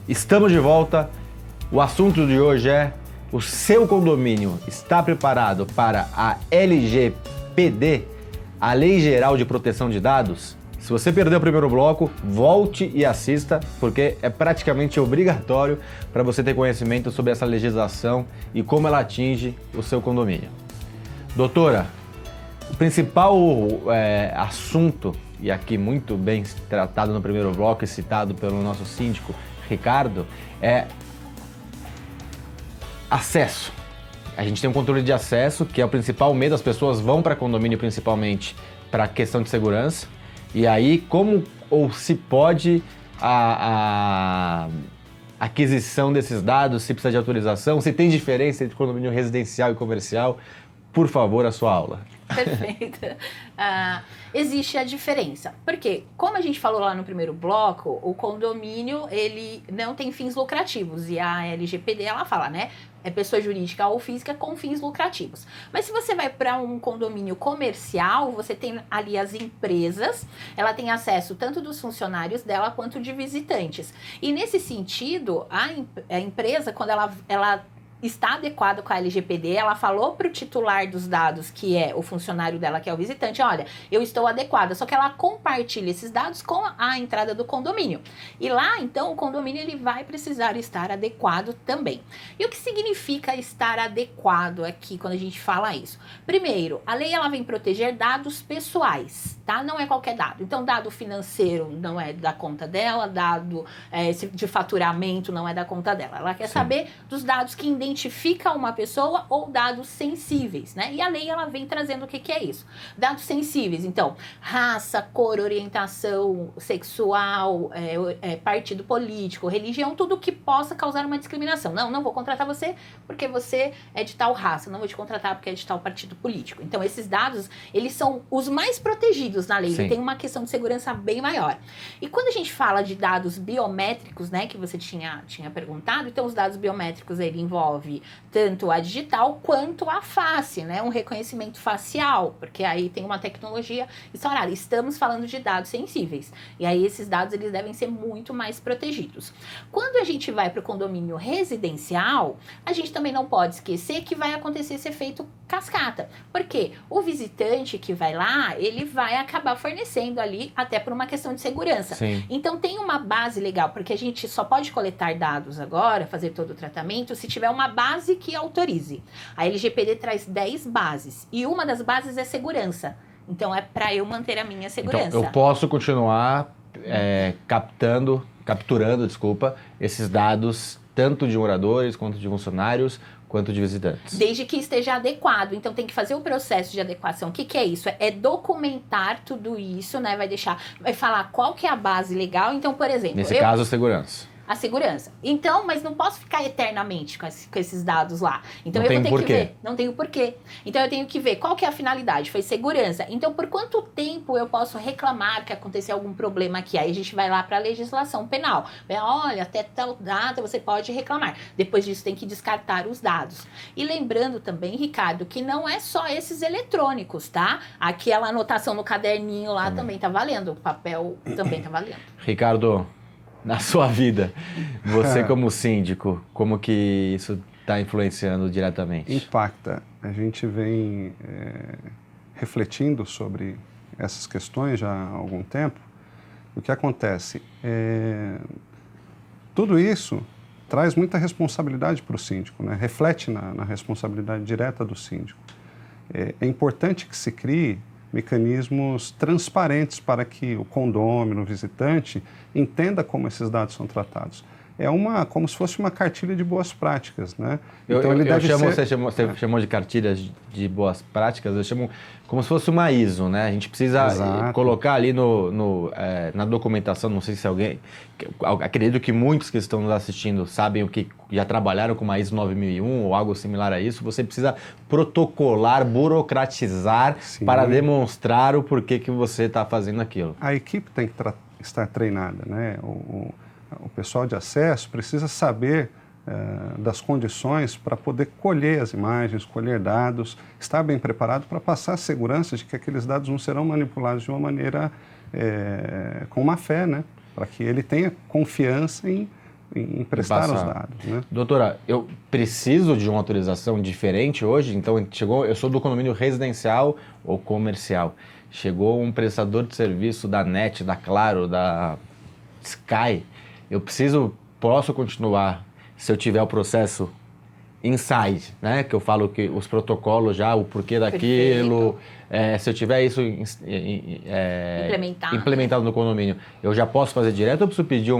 Estamos de volta. O assunto de hoje é: o seu condomínio está preparado para a LGPD, a Lei Geral de Proteção de Dados? Se você perdeu o primeiro bloco, volte e assista, porque é praticamente obrigatório para você ter conhecimento sobre essa legislação e como ela atinge o seu condomínio. Doutora, o principal assunto, e aqui muito bem tratado no primeiro bloco e citado pelo nosso síndico Ricardo, é acesso. A gente tem um controle de acesso, que é o principal medo. As pessoas vão para condomínio principalmente para a questão de segurança. E aí, como ou se pode a aquisição desses dados, se precisa de autorização, se tem diferença entre condomínio residencial e comercial? Por favor, a sua aula. Perfeito. Existe a diferença. Porque, como a gente falou lá no primeiro bloco, o condomínio, ele não tem fins lucrativos. E a LGPD, ela fala, né? É pessoa jurídica ou física com fins lucrativos. Mas se você vai para um condomínio comercial, você tem ali as empresas, ela tem acesso tanto dos funcionários dela quanto de visitantes. E nesse sentido, a empresa, quando ela está adequado com a LGPD, ela falou para o titular dos dados, que é o funcionário dela, que é o visitante, olha, eu estou adequada, só que ela compartilha esses dados com a entrada do condomínio. E lá, então, o condomínio ele vai precisar estar adequado também. E o que significa estar adequado aqui, quando a gente fala isso? Primeiro, a lei ela vem proteger dados pessoais, tá? Não é qualquer dado. Então, dado financeiro não é da conta dela, dado de faturamento não é da conta dela. Ela quer saber dos dados que identifica uma pessoa ou dados sensíveis, né? E a lei, ela vem trazendo o que é isso. Dados sensíveis, então, raça, cor, orientação sexual, partido político, religião, tudo que possa causar uma discriminação. Não vou contratar você porque você é de tal raça, não vou te contratar porque é de tal partido político. Então, esses dados, eles são os mais protegidos na lei. Tem uma questão de segurança bem maior. E quando a gente fala de dados biométricos, né, que você tinha perguntado, então os dados biométricos, ele envolve tanto a digital quanto a face, né? Um reconhecimento facial, porque aí tem uma tecnologia instaurada. Estamos falando de dados sensíveis. E aí esses dados eles devem ser muito mais protegidos. Quando a gente vai para o condomínio residencial, a gente também não pode esquecer que vai acontecer esse efeito cascata. Porque o visitante que vai lá, ele vai acabar fornecendo ali até por uma questão de segurança. Sim. Então tem uma base legal, porque a gente só pode coletar dados agora, fazer todo o tratamento, se tiver uma base que autorize. A LGPD traz 10 bases e uma das bases é segurança. Então é para eu manter a minha segurança. Então eu posso continuar capturando, esses dados tanto de moradores quanto de funcionários quanto de visitantes. Desde que esteja adequado. Então tem que fazer o processo de adequação. O que é isso? É documentar tudo isso, né? Vai falar qual que é a base legal. Então, por exemplo... Nesse caso, segurança. A segurança. Então, mas não posso ficar eternamente com esses dados lá. Então, não eu vou ter porquê. que ver. Não tem o porquê. Então, eu tenho que ver qual que é a finalidade. Foi segurança. Então, por quanto tempo eu posso reclamar que aconteceu algum problema aqui? Aí a gente vai lá para a legislação penal. Olha, até tal data você pode reclamar. Depois disso, tem que descartar os dados. E lembrando também, Ricardo, que não é só esses eletrônicos, tá? Aquela anotação no caderninho lá também tá valendo. O papel também tá valendo. Ricardo, na sua vida, você como síndico, como que isso está influenciando diretamente? Impacta. A gente vem refletindo sobre essas questões já há algum tempo. O que acontece? Tudo isso traz muita responsabilidade para o síndico, né? Reflete na responsabilidade direta do síndico. É importante que se crie mecanismos transparentes para que o condômino, o visitante, entenda como esses dados são tratados. Como se fosse uma cartilha de boas práticas, né? Então você chamou de cartilhas de boas práticas, eu chamo como se fosse uma ISO, né? A gente precisa colocar ali na documentação, não sei se alguém... Acredito que muitos que estão nos assistindo sabem o que já trabalharam com uma ISO 9001 ou algo similar a isso. Você precisa protocolar, burocratizar para demonstrar o porquê que você está fazendo aquilo. A equipe tem que estar treinada, né? O pessoal de acesso precisa saber das condições para poder colher as imagens, colher dados, estar bem preparado para passar a segurança de que aqueles dados não serão manipulados de uma maneira com má fé, né? Para que ele tenha confiança em em prestar os dados, né? Doutora, eu preciso de uma autorização diferente hoje? Então, eu sou do condomínio residencial ou comercial. Chegou um prestador de serviço da NET, da Claro, da Sky. Posso continuar se eu tiver o processo inside, né? Que eu falo que os protocolos já, o porquê daquilo, se eu tiver isso implementado no condomínio, eu já posso fazer direto ou preciso pedir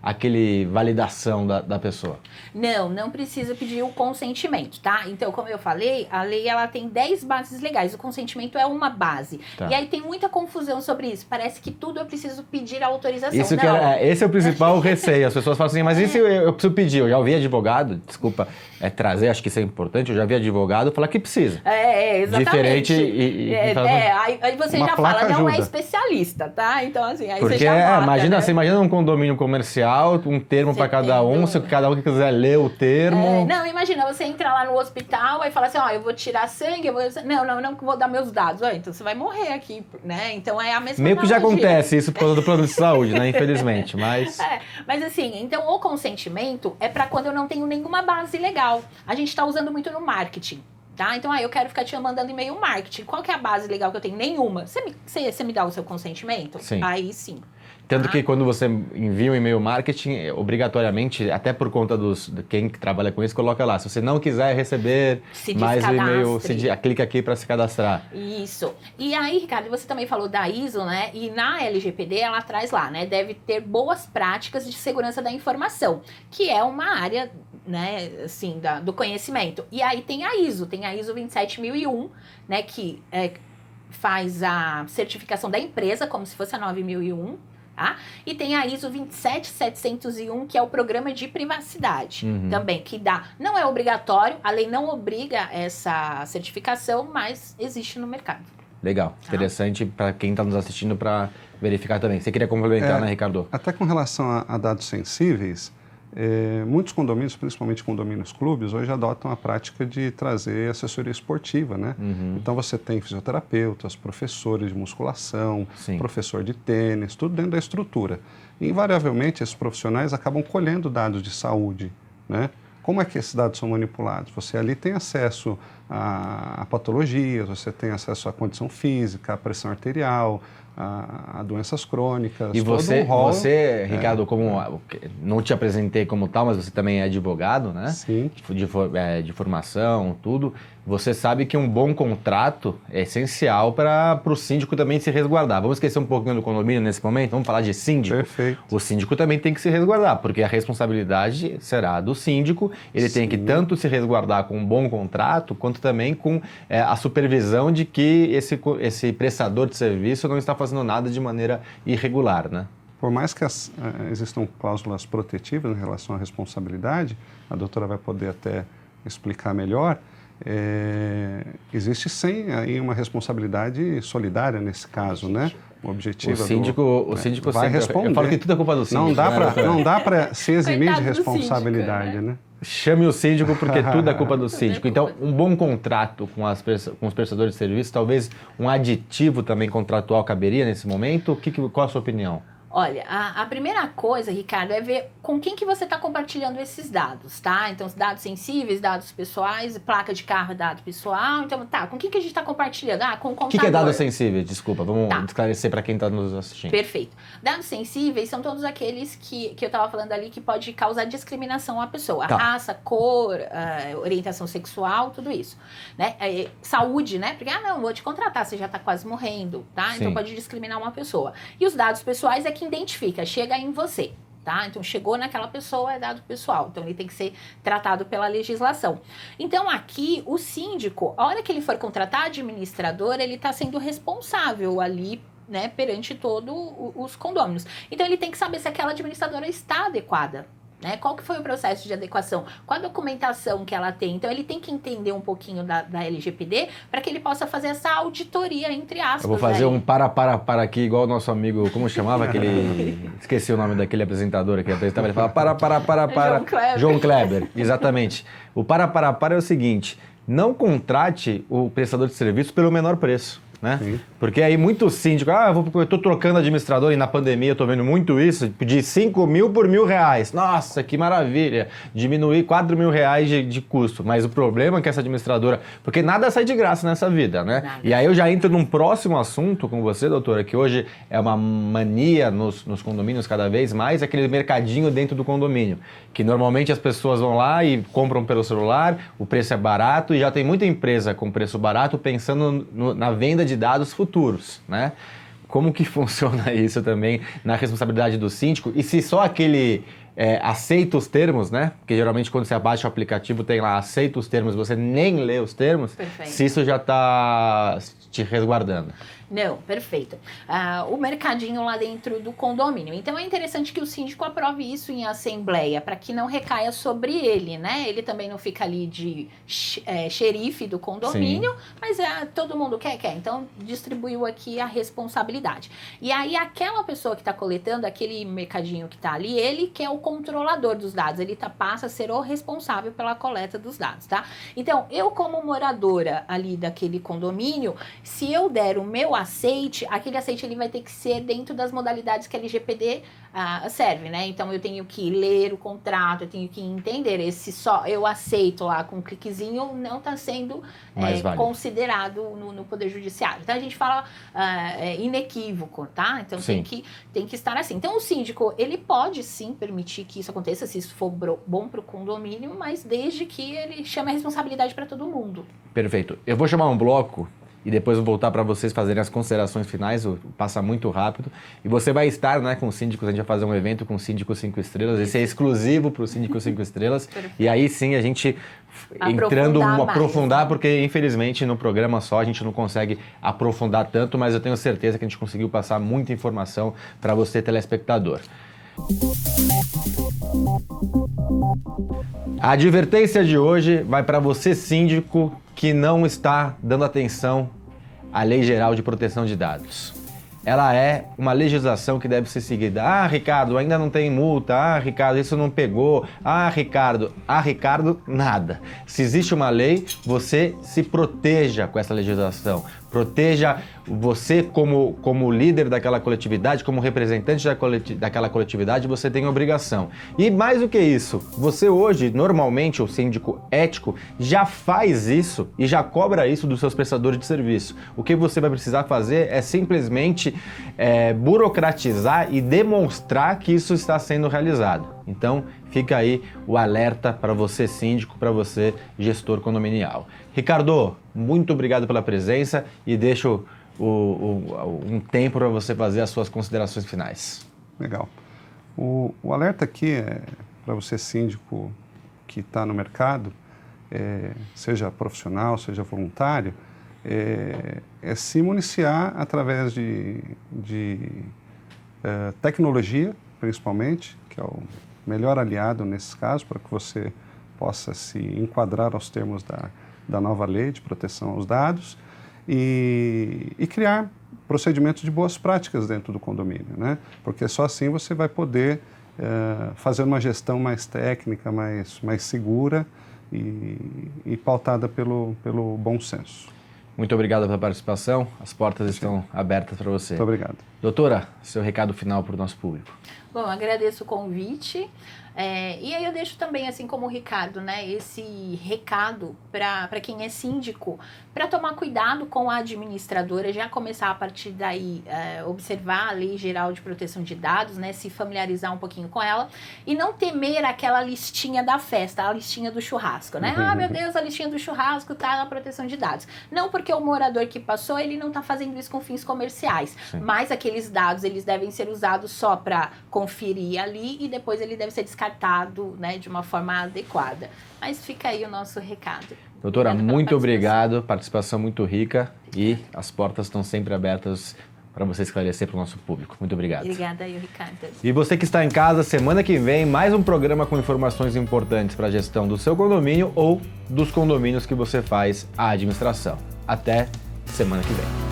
aquele validação da pessoa? Não precisa pedir o consentimento, tá? Então, como eu falei, a lei ela tem 10 bases legais, o consentimento é uma base. Tá. E aí tem muita confusão sobre isso, parece que tudo eu preciso pedir a autorização. Esse é o principal receio, as pessoas falam assim, mas isso eu preciso pedir, eu já ouvi advogado, desculpa trazer, acho que isso é importante, eu já vi advogado falar que precisa. Exatamente. Diferente aí você já fala, não é especialista, tá? Então, assim, aí porque você já mata, né? Você imagina um condomínio comercial, um termo para cada um, se cada um que quiser ler o termo. Não, imagina, você entra lá no hospital e fala assim, eu vou tirar sangue, não vou dar meus dados. Então você vai morrer aqui, né? Então é a mesma Meio que já acontece isso por causa do plano de saúde, né? Infelizmente, mas... Mas assim, então o consentimento é para quando eu não tenho nenhuma base legal. A gente está usando muito no marketing. Tá? Então, eu quero ficar te mandando e-mail marketing. Qual que é a base legal que eu tenho? Nenhuma. Você me dá o seu consentimento? Sim. Aí sim. Tanto que quando você envia um e-mail marketing, obrigatoriamente, até por conta de quem trabalha com isso, coloca lá. Se você não quiser receber mais o e-mail, clica aqui para se cadastrar. Isso. E aí, Ricardo, você também falou da ISO, né? E na LGPD ela traz lá, né? Deve ter boas práticas de segurança da informação, que é uma área, né, assim, do conhecimento. E aí tem a ISO 27001, né, que faz a certificação da empresa, como se fosse a 9001, tá? E tem a ISO 27701, que é o programa de privacidade, também, que não é obrigatório, a lei não obriga essa certificação, mas existe no mercado. Legal, interessante para quem está nos assistindo para verificar também. Você queria complementar, né, Ricardo? Até com relação a dados sensíveis, muitos condomínios, principalmente condomínios clubes, hoje adotam a prática de trazer assessoria esportiva, né? Então você tem fisioterapeutas, professores de musculação, professor de tênis, tudo dentro da estrutura. E, invariavelmente, esses profissionais acabam colhendo dados de saúde, né? Como é que esses dados são manipulados? Você ali tem acesso a patologias, você tem acesso à condição física, à pressão arterial, a doenças crônicas. E você, Ricardo, como não te apresentei como tal, mas você também é advogado, né? Sim. De formação, tudo. Você sabe que um bom contrato é essencial para o síndico também se resguardar. Vamos esquecer um pouquinho do condomínio nesse momento? Vamos falar de síndico? Perfeito. O síndico também tem que se resguardar, porque a responsabilidade será do síndico. Ele tem que tanto se resguardar com um bom contrato, quanto também com a supervisão de que esse prestador de serviço não está fazendo nada de maneira irregular, né? Por mais que existam cláusulas protetivas em relação à responsabilidade, a doutora vai poder até explicar melhor, existe sim aí uma responsabilidade solidária nesse caso, né? O objetivo o síndico vai sempre responder. Eu falo que tudo é culpa do síndico. Não dá para se eximir de responsabilidade, síndico, né? Chame o síndico porque tudo é culpa do síndico. Então, um bom contrato com os prestadores de serviço, talvez um aditivo também contratual caberia nesse momento? Qual a sua opinião? Olha, a primeira coisa, Ricardo, é ver com quem que você está compartilhando esses dados, tá? Então, os dados sensíveis, dados pessoais, placa de carro é dado pessoal. Então, com quem que a gente está compartilhando? Com o contador. O que é dado sensível? Desculpa, vamos esclarecer para quem está nos assistindo. Perfeito. Dados sensíveis são todos aqueles que eu estava falando ali que pode causar discriminação à pessoa. Raça, cor, orientação sexual, tudo isso. Né? Saúde, né? Porque, não, vou te contratar, você já está quase morrendo, tá? Então, pode discriminar uma pessoa. E os dados pessoais é que identifica, chega em você, tá? Então, chegou naquela pessoa, é dado pessoal. Então, ele tem que ser tratado pela legislação. Então, aqui, o síndico, a hora que ele for contratar administrador, ele está sendo responsável ali, né, perante todos os condôminos. Então, ele tem que saber se aquela administradora está adequada. Né? Qual que foi o processo de adequação? Qual a documentação que ela tem? Então, ele tem que entender um pouquinho da LGPD para que ele possa fazer essa auditoria, entre aspas. Eu vou fazer um para aqui, igual o nosso amigo, como chamava aquele... Esqueci o nome daquele apresentador que apresentava, ele fala para. João Kleber, exatamente. O para é o seguinte, não contrate o prestador de serviço pelo menor preço. né? Sim. Porque aí muito síndico, eu tô trocando administrador e na pandemia eu tô vendo muito isso, de 5 mil por R$1.000. Nossa, que maravilha! Diminuir R$4.000 de custo. Mas o problema é que essa administradora... Porque nada sai de graça nessa vida, né? Nada. E aí eu já entro num próximo assunto com você, doutora, que hoje é uma mania nos condomínios cada vez mais, aquele mercadinho dentro do condomínio. Que normalmente as pessoas vão lá e compram pelo celular, o preço é barato e já tem muita empresa com preço barato pensando na venda de dados futuros, né? Como que funciona isso também na responsabilidade do síndico? E se só aquele aceita os termos, né? Porque geralmente quando você abaixa o aplicativo tem lá aceita os termos, você nem lê os termos, Perfeito. se isso já está te resguardando. Não, perfeito. O mercadinho lá dentro do condomínio. Então é interessante que o síndico aprove isso em assembleia, para que não recaia sobre ele, né? Ele também não fica ali de xerife do condomínio, mas todo mundo quer. Então distribuiu aqui a responsabilidade. E aí aquela pessoa que está coletando, aquele mercadinho que está ali, ele que é o controlador dos dados, ele passa a ser o responsável pela coleta dos dados, tá? Então, eu como moradora ali daquele condomínio, se eu der o meu aceite, aquele aceite ele vai ter que ser dentro das modalidades que a LGPD serve, né? Então eu tenho que ler o contrato, eu tenho que entender esse só eu aceito lá com um cliquezinho não está sendo considerado no Poder Judiciário. Então a gente fala inequívoco, tá? Então tem que estar assim. Então o síndico, ele pode sim permitir que isso aconteça, se isso for bom para o condomínio, mas desde que ele chame a responsabilidade para todo mundo. Perfeito. Eu vou chamar um bloco e depois vou voltar para vocês fazerem as considerações finais, passa muito rápido. E você vai estar, né, com os síndicos, a gente vai fazer um evento com o Síndico 5 Estrelas, esse é exclusivo para o Síndico 5 Estrelas. E aí sim a gente aprofundar, porque infelizmente no programa só a gente não consegue aprofundar tanto, mas eu tenho certeza que a gente conseguiu passar muita informação para você, telespectador. A advertência de hoje vai para você, síndico, que não está dando atenção à Lei Geral de Proteção de Dados. Ela é uma legislação que deve ser seguida. Ricardo, ainda não tem multa. Ricardo, isso não pegou. Ricardo, nada. Se existe uma lei, você se proteja com essa legislação. Proteja você como líder daquela coletividade, como representante daquela coletividade, você tem obrigação. E mais do que isso, você hoje, normalmente, o síndico ético, já faz isso e já cobra isso dos seus prestadores de serviço. O que você vai precisar fazer é simplesmente burocratizar e demonstrar que isso está sendo realizado. Então, fica aí o alerta para você, síndico, para você, gestor condominial. Ricardo, muito obrigado pela presença e deixo um tempo para você fazer as suas considerações finais. Legal. O alerta aqui é para você, síndico, que está no mercado, seja profissional, seja voluntário, é se municiar através de tecnologia, principalmente, que é o melhor aliado nesses casos, para que você possa se enquadrar aos termos da nova lei de proteção aos dados e criar procedimentos de boas práticas dentro do condomínio, né? Porque só assim você vai poder fazer uma gestão mais técnica, mais segura e pautada pelo bom senso. Muito obrigado pela participação, as portas estão abertas para você. Muito obrigado. Doutora, seu recado final para o nosso público. Bom, agradeço o convite. E aí eu deixo também, assim como o Ricardo, né, esse recado para quem é síndico, para tomar cuidado com a administradora, já começar a partir daí observar a Lei Geral de Proteção de Dados, né, se familiarizar um pouquinho com ela e não temer aquela listinha da festa, a listinha do churrasco, né? Meu Deus, a listinha do churrasco tá na proteção de dados. Não porque o morador que passou, ele não tá fazendo isso com fins comerciais, mas aqueles dados, eles devem ser usados só para conferir ali e depois ele deve ser descartado, né, de uma forma adequada. Mas fica aí o nosso recado. Doutora, muito obrigado, participação muito rica e as portas estão sempre abertas para você esclarecer para o nosso público. Muito obrigado. Obrigada aí, Ricardo. E você que está em casa, semana que vem, mais um programa com informações importantes para a gestão do seu condomínio ou dos condomínios que você faz a administração. Até semana que vem.